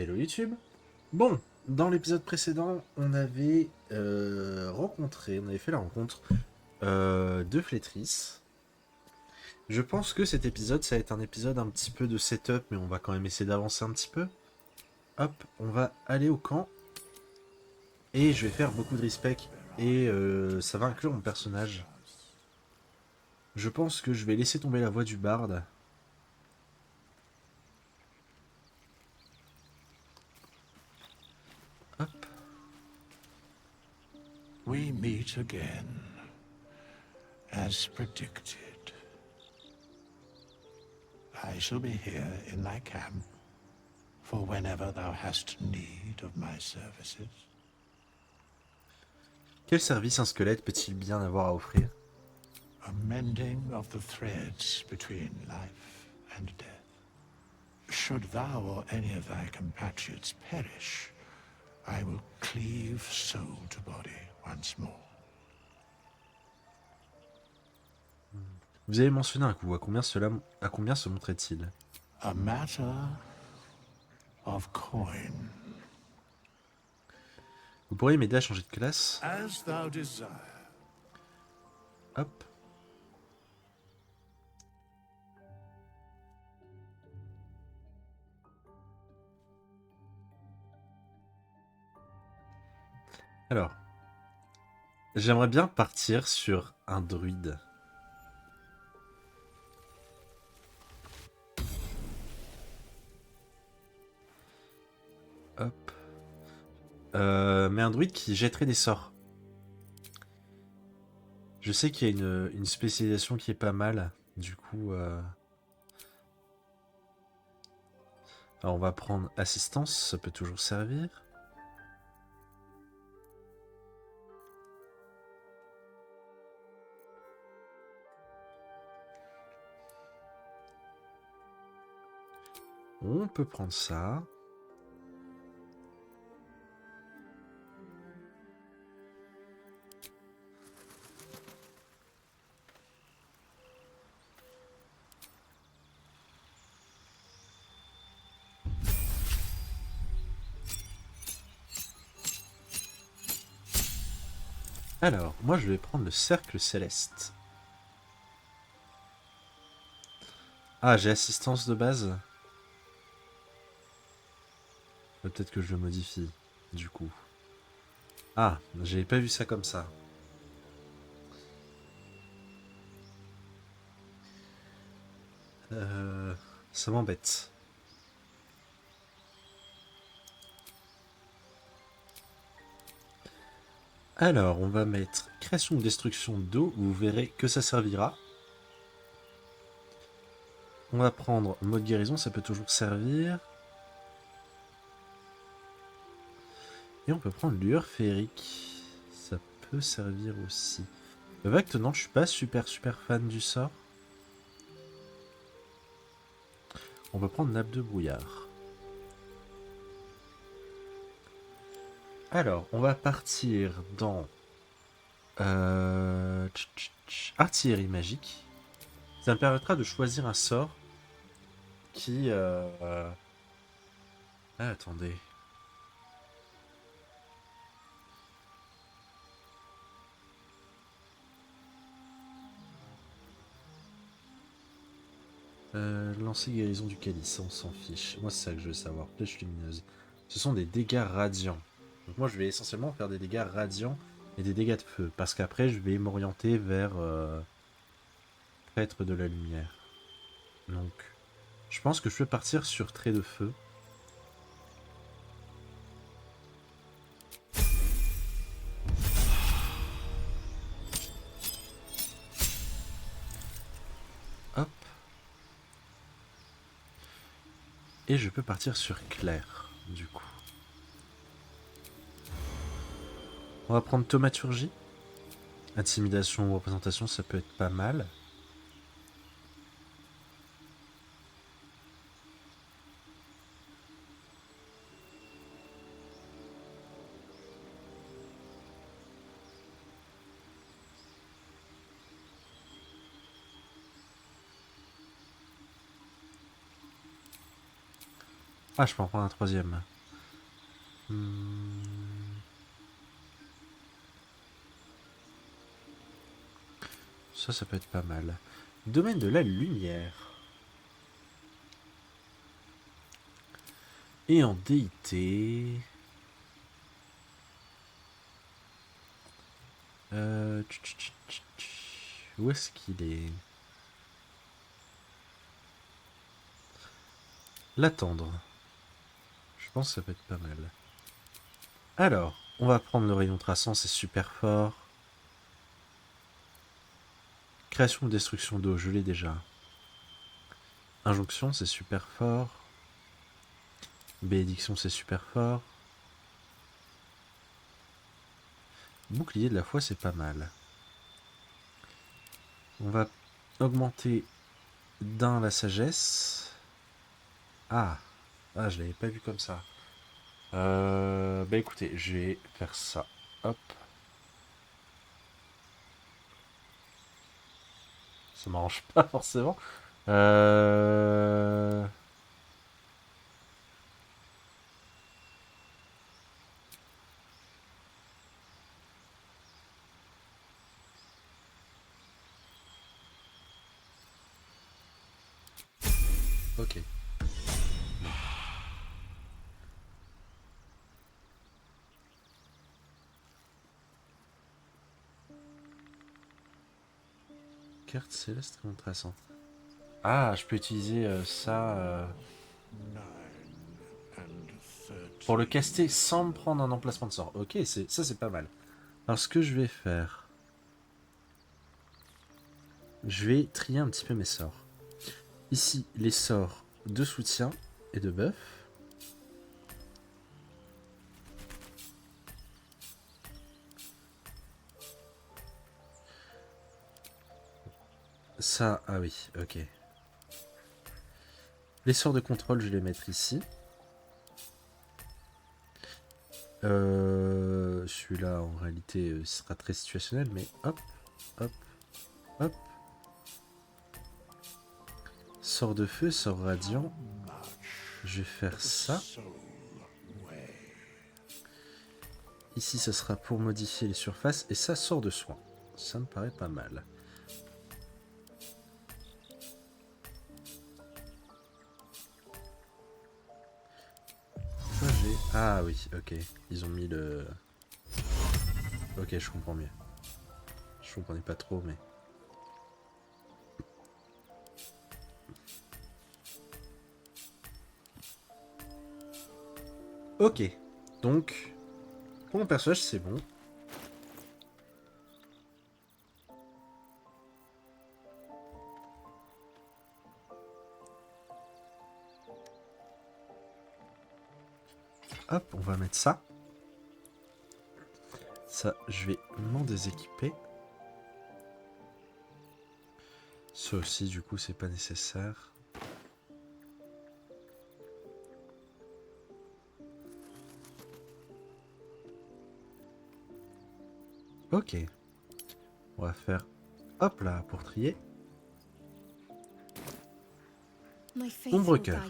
Hello YouTube. Bon, dans l'épisode précédent, on avait on avait fait la rencontre de Flétris. Je pense que cet épisode, ça va être un épisode un petit peu de setup, mais on va quand même essayer d'avancer un petit peu. Hop, on va aller au camp, et je vais faire beaucoup de respect, et ça va inclure mon personnage. Je pense que je vais laisser tomber la voix du barde. Hop, We meet again, as predicted. I shall be here in thy camp, for whenever thou hast need of my services. quel service un squelette peut-il bien avoir à offrir? A mending of the threads between life and death. Should thou or any of thy compatriots perish, I will cleave soul to body once more. Vous avez mentionné un coup, à combien se montrait-il? A matter of coin. Vous pourriez m'aider à changer de classe? As thou desire. Hop. Alors, j'aimerais bien partir sur un druide. Hop. Mais un druide qui jetterait des sorts. Je sais qu'il y a une spécialisation qui est pas mal. Du coup... Alors on va prendre assistance, ça peut toujours servir. On peut prendre ça. Alors, moi je vais prendre le cercle céleste. Ah, j'ai assistance de base. Peut-être que je le modifie, du coup. Ah, j'avais pas vu ça comme ça. Ça m'embête. Alors, on va mettre création ou destruction d'eau. Vous verrez que ça servira. On va prendre mode guérison, ça peut toujours servir. Et on peut prendre lueur féerique. Ça peut servir aussi. Le vague tenant, je suis pas super fan du sort. On peut prendre nappe de brouillard. Alors, on va partir dans artillerie magique. Ça me permettra de choisir un sort qui... Ah, attendez. Lancer guérison du calice, on s'en fiche. Moi, c'est ça que je veux savoir. Flèche lumineuse. Ce sont des dégâts radiants. Donc moi, je vais essentiellement faire des dégâts radiants et des dégâts de feu. Parce qu'après, je vais m'orienter vers prêtre de la lumière. Donc, je pense que je peux partir sur trait de feu. Hop. Et je peux partir sur clair, du coup. On va prendre thaumaturgie. Intimidation ou représentation, ça peut être pas mal. Ah, je peux en prendre un troisième. Hmm. Ça peut être pas mal. Domaine de la lumière. Et en déité... Où est-ce qu'il est? L'attendre. Je pense que ça peut être pas mal. Alors, on va prendre le rayon traçant, c'est super fort. Création ou destruction d'eau, je l'ai déjà. Injonction, c'est super fort. Bénédiction, c'est super fort. Bouclier de la foi, c'est pas mal. On va augmenter d'un la sagesse. Ah, je l'avais pas vu comme ça. Bah écoutez, je vais faire ça. Hop. Ça m'arrange pas forcément. Euh... Ok. Carte céleste rayon traçant. Ah, je peux utiliser ça pour le caster sans me prendre un emplacement de sort. Ok, ça c'est pas mal. Alors ce que je vais faire, je vais trier un petit peu mes sorts. Ici, les sorts de soutien et de buff. Ça, ah oui, ok. Les sorts de contrôle, je vais les mettre ici. Celui-là, en réalité, il sera très situationnel, mais hop, hop, hop. Sort de feu, sort radiant. Je vais faire ça. Ici, ça sera pour modifier les surfaces. Et ça sort de soin. Ça me paraît pas mal. Ça, j'ai... Ah oui, ok. Ils ont mis le... Ok, je comprends mieux. Je comprenais pas trop, mais... Ok. Donc, pour mon personnage, c'est bon. Hop, on va mettre ça. Ça, je vais m'en déséquiper. Ça aussi, du coup, c'est pas nécessaire. Ok. On va faire... Hop là, pour trier. Ombrecoeur.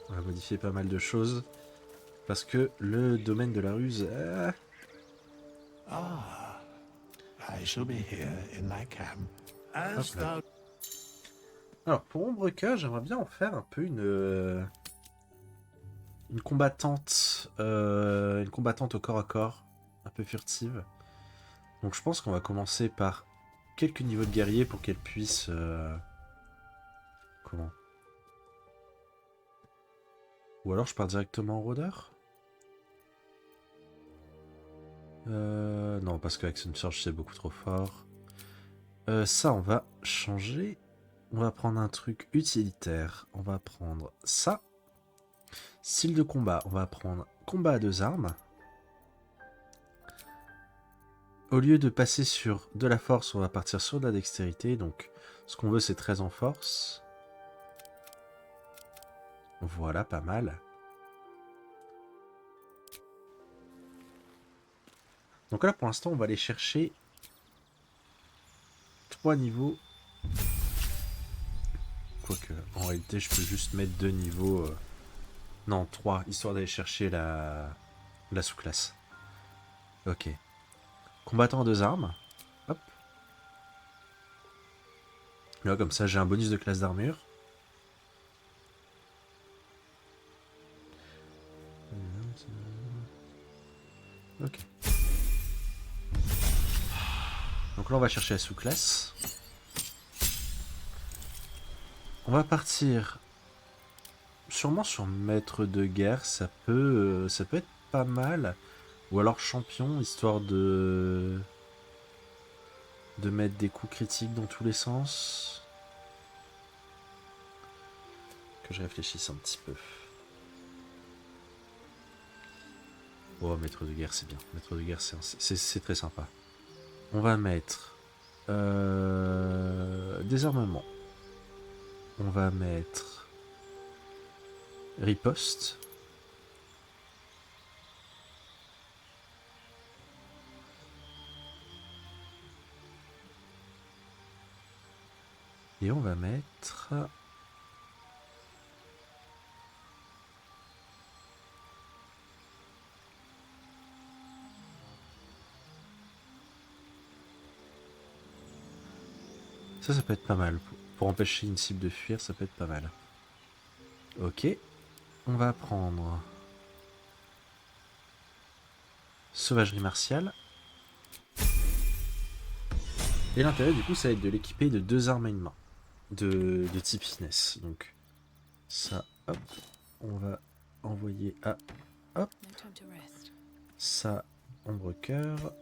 On va modifier pas mal de choses. Parce que le domaine de la ruse... I shall be here in thy camp, as Hop là. thou... Alors, pour Ombrecoeur, j'aimerais bien en faire un peu une combattante... une combattante au corps à corps. Un peu furtive. Donc je pense qu'on va commencer par quelques niveaux de guerrier pour qu'elle puisse... Comment? Ou alors je pars directement en rôdeur? Non, parce que Action Surge c'est beaucoup trop fort. Ça, on va changer. On va prendre un truc utilitaire. On va prendre ça. Style de combat, on va prendre combat à deux armes. Au lieu de passer sur de la force, on va partir sur de la dextérité. Donc, ce qu'on veut, c'est 13 en force. Voilà, pas mal. Donc là, pour l'instant, on va aller chercher 3 niveaux. Quoique, en réalité, je peux juste mettre 2 niveaux. Non, 3, histoire d'aller chercher la sous-classe. Ok. Combattant à 2 armes. Hop. Là, comme ça, j'ai un bonus de classe d'armure. Ok. Donc là, on va chercher la sous-classe. On va partir sûrement sur maître de guerre. Ça peut être pas mal. Ou alors champion, histoire de mettre des coups critiques dans tous les sens. Que je réfléchisse un petit peu. Oh, maître de guerre, c'est bien. Maître de guerre, c'est très sympa. On va mettre désarmement. On va mettre riposte. Et on va mettre... Ça peut être pas mal. Pour empêcher une cible de fuir, ça peut être pas mal. Ok. On va prendre... Sauvagerie martiale. Et l'intérêt, du coup, ça va être de l'équiper de 2 armes à une main. De type finesse. Donc, ça, hop. On va envoyer à... Hop. Ça, ombre cœur.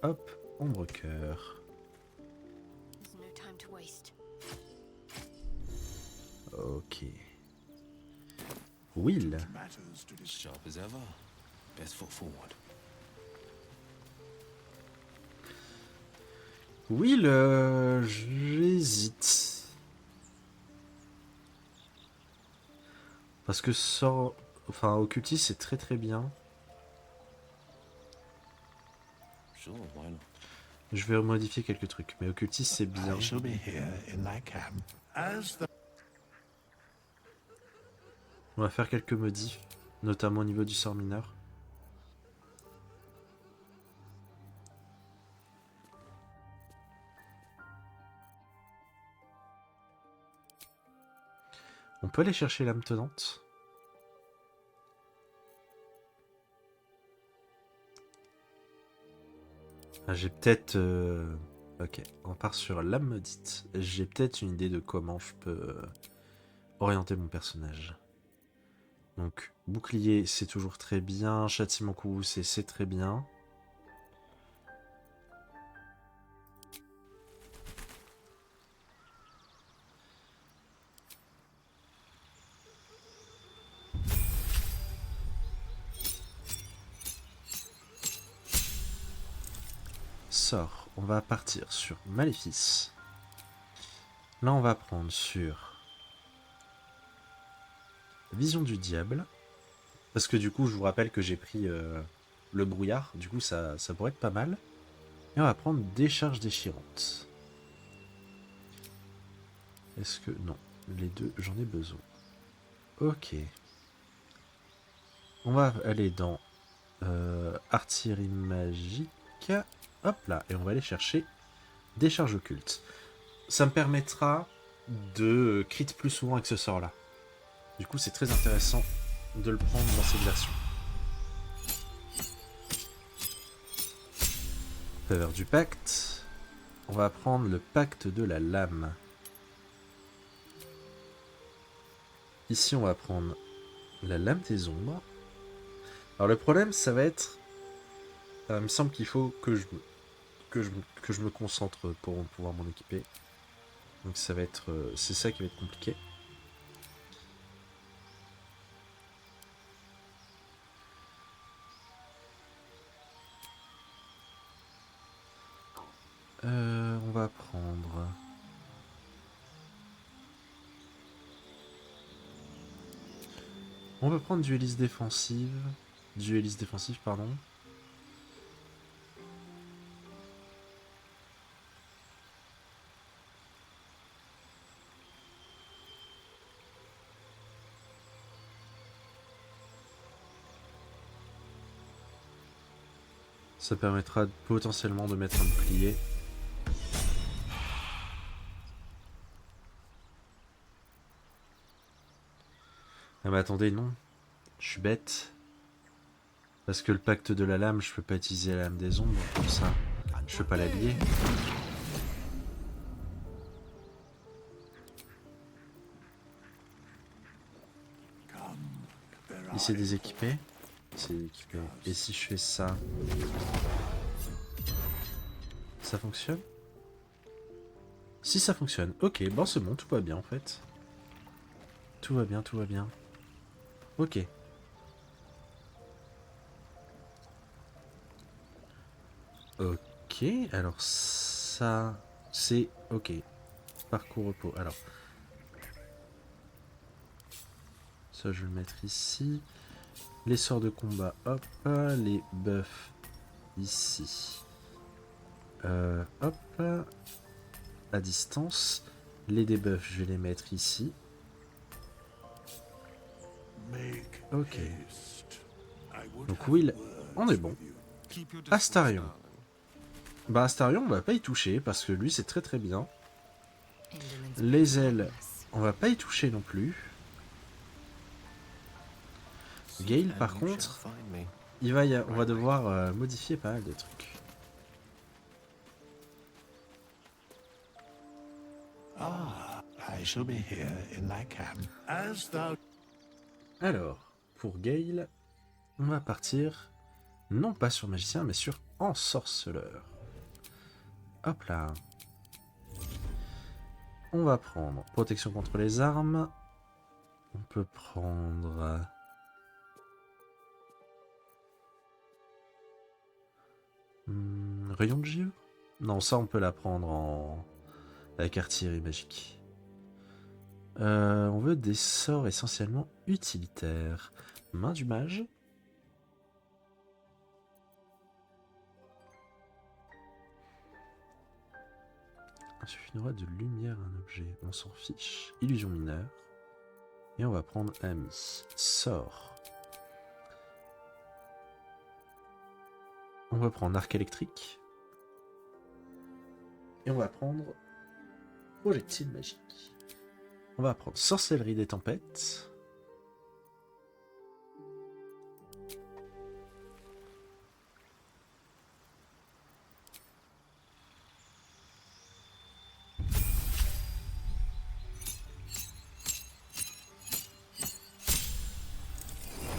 Hop, ombre cœur. Ok. Will. Sharp as ever. Best foot forward. Will, j'hésite. Parce que sort... Enfin, occultiste, c'est très très bien. Sure, why not? Je vais modifier quelques trucs. Mais occultiste, c'est bien. I shall be here in thy camp as the On va faire quelques modifs. Notamment au niveau du sort mineur. On peut aller chercher l'âme tenante. Ah, j'ai peut-être... Ok, on part sur l'âme maudite. J'ai peut-être une idée de comment je peux orienter mon personnage. Donc, bouclier, c'est toujours très bien. Châtiment coup, c'est très bien. Sort, on va partir sur Maléfice. Là, on va prendre sur Vision du diable. Parce que du coup, je vous rappelle que j'ai pris le brouillard. Du coup, ça pourrait être pas mal. Et on va prendre Décharge déchirante. Est-ce que... Non, les deux, j'en ai besoin. Ok. On va aller dans Artillerie magique. Hop là, et on va aller chercher Décharge occulte. Ça me permettra de crit plus souvent avec ce sort-là. Du coup, c'est très intéressant de le prendre dans cette version. Faveur du pacte. On va prendre le pacte de la lame. Ici, on va prendre la lame des ombres. Alors, le problème, ça va être... il me semble qu'il faut que je me concentre pour pouvoir m'en équiper. Donc, ça va être... c'est ça qui va être compliqué. On va prendre... On va prendre dueliste défensive. Dueliste défensif, pardon. Ça permettra potentiellement de mettre un bouclier. Ah mais attendez, non. Je suis bête. Parce que le pacte de la lame, je peux pas utiliser la lame des ombres comme ça. Je peux pas l'habiller. Il s'est déséquipé. C'est équipé. Et si je fais ça, ça fonctionne? Si ça fonctionne. Ok, bon c'est bon, tout va bien en fait. Tout va bien, tout va bien. Ok. Ok, alors ça, c'est ok. Parcours repos. Alors, ça je vais le mettre ici. Les sorts de combat, hop. Les buffs ici. Hop. À distance. Les debuffs, je vais les mettre ici. Ok. Donc Will, on est bon. Keep your distance, Astarion. darling. Bah Astarion, on va pas y toucher parce que lui c'est très très bien. Les ailes, on va pas y toucher non plus. Gale, par And you shall contre, find me. on va devoir modifier pas mal de trucs. I shall be here in thy camp, as thou... Alors, pour Gale, on va partir non pas sur magicien mais sur ensorceleur. Hop là. On va prendre protection contre les armes. On peut prendre... rayon de givre? Non, ça on peut la prendre en... avec artillerie magique. On veut des sorts essentiellement utilitaires. Main du mage. Il suffit une aura de lumière à un objet. On s'en fiche. Illusion mineure. Et on va prendre ami. Sort. On va prendre arc électrique. Et on va prendre projectile magique. On va prendre sorcellerie des tempêtes.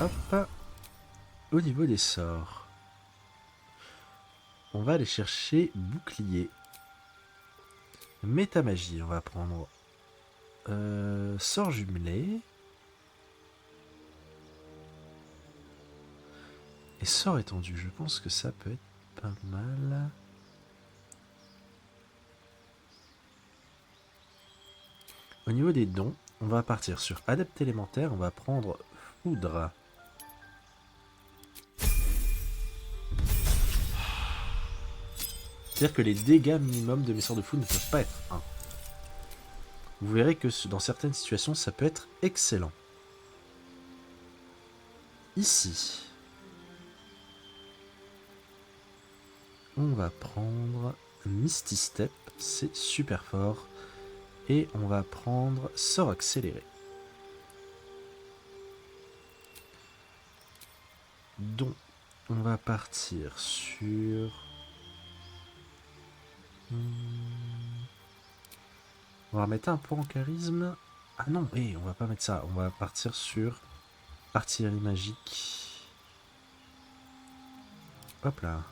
Hop. Au niveau des sorts, on va aller chercher bouclier. Métamagie, on va prendre sort jumelé. Et sort étendu, je pense que ça peut être pas mal. Au niveau des dons, on va partir sur adepte élémentaire, on va prendre foudre. C'est-à-dire que les dégâts minimums de mes sorts de foudre ne peuvent pas être 1. Vous verrez que dans certaines situations, ça peut être excellent. Ici, on va prendre Misty Step, c'est super fort. Et on va prendre sort accéléré. Donc, on va partir sur... On va mettre un point en charisme. Ah non, on va pas mettre ça. On va partir sur artillerie magique. Hop là.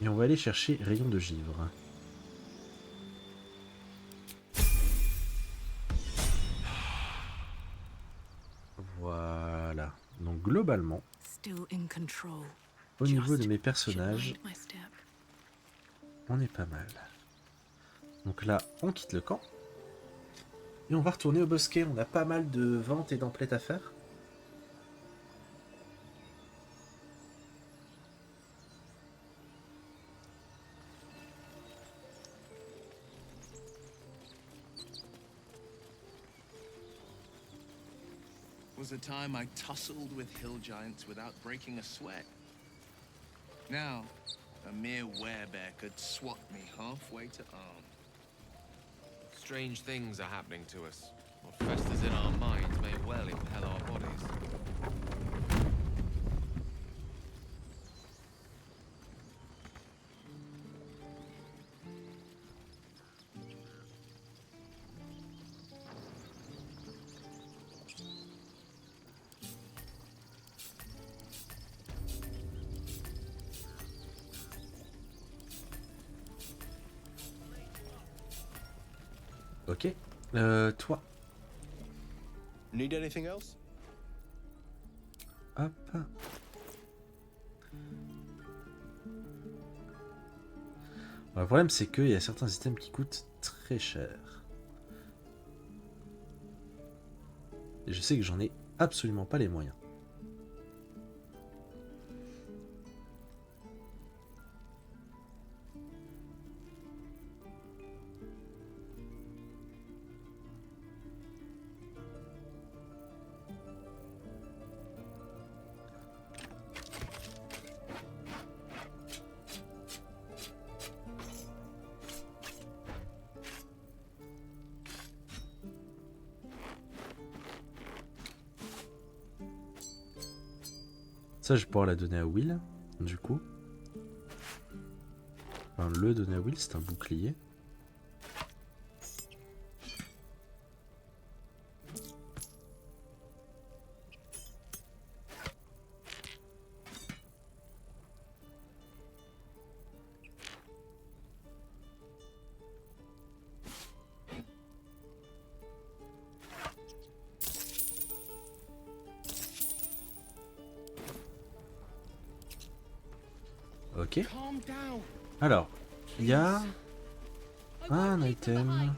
Et on va aller chercher rayon de givre. Voilà. Donc globalement, au niveau de mes personnages, on est pas mal. Donc là, on quitte le camp. Et on va retourner au bosquet. On a pas mal de ventes et d'emplettes à faire. Was a time I tussled with hill giants without breaking a sweat. Now, a mere werebear could swat me halfway to arm. Strange things are happening to us. What festers in our minds may well impel our bodies. Ok. Toi. Need anything else? Hop. Bon, le problème, c'est qu'il y a certains items qui coûtent très cher. Et je sais que j'en ai absolument pas les moyens. Ça, je vais pouvoir la donner à Will, du coup. Enfin, le donner à Will, c'est un bouclier. Ok. Alors, il y a un item.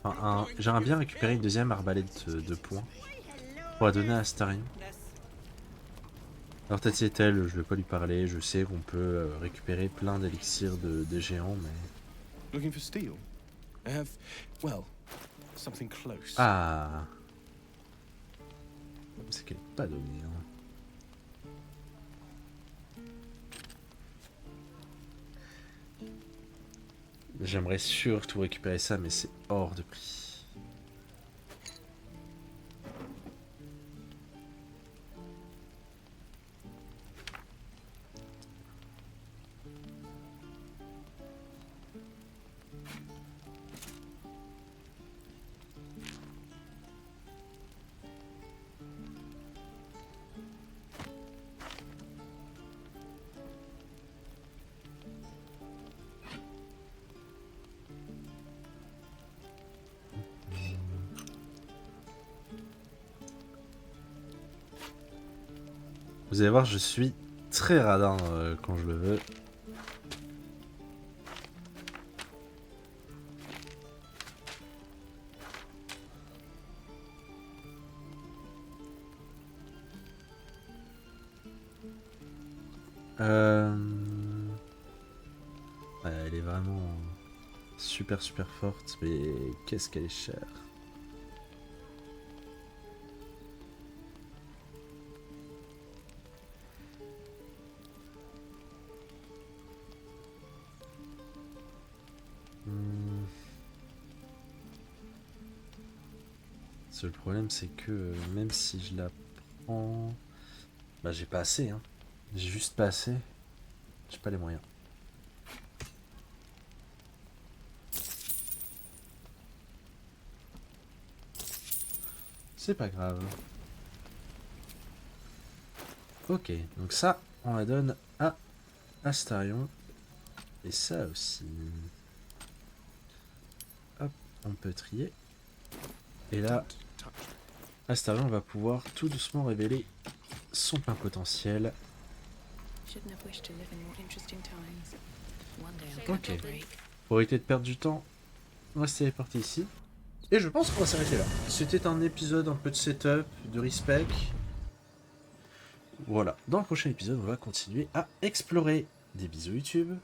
Enfin, j'aimerais bien récupérer une deuxième arbalète de poing pour la donner à Astarion. Alors peut-être c'est elle, je vais pas lui parler. Je sais qu'on peut récupérer plein d'élixirs de géants, mais... Looking for steel? I have, well, something close. Ah, c'est qu'elle n'est pas donnée. Hein. J'aimerais surtout récupérer ça, mais c'est hors de prix. Vous allez voir, je suis très radin quand je le veux. Ouais, elle est vraiment super forte, mais qu'est-ce qu'elle est chère. Le problème c'est que même si je la prends, bah j'ai pas assez, hein. J'ai juste pas assez. J'ai pas les moyens. C'est pas grave. Ok, donc ça, on la donne à Astarion. Et ça aussi. Hop, on peut trier. Et là, Astarion va pouvoir tout doucement révéler son plein potentiel. Ok. Pour éviter de perdre du temps, on va se téléporter ici. Et je pense qu'on va s'arrêter là. C'était un épisode un peu de setup, de respec. Voilà. Dans le prochain épisode, on va continuer à explorer. Des bisous YouTube.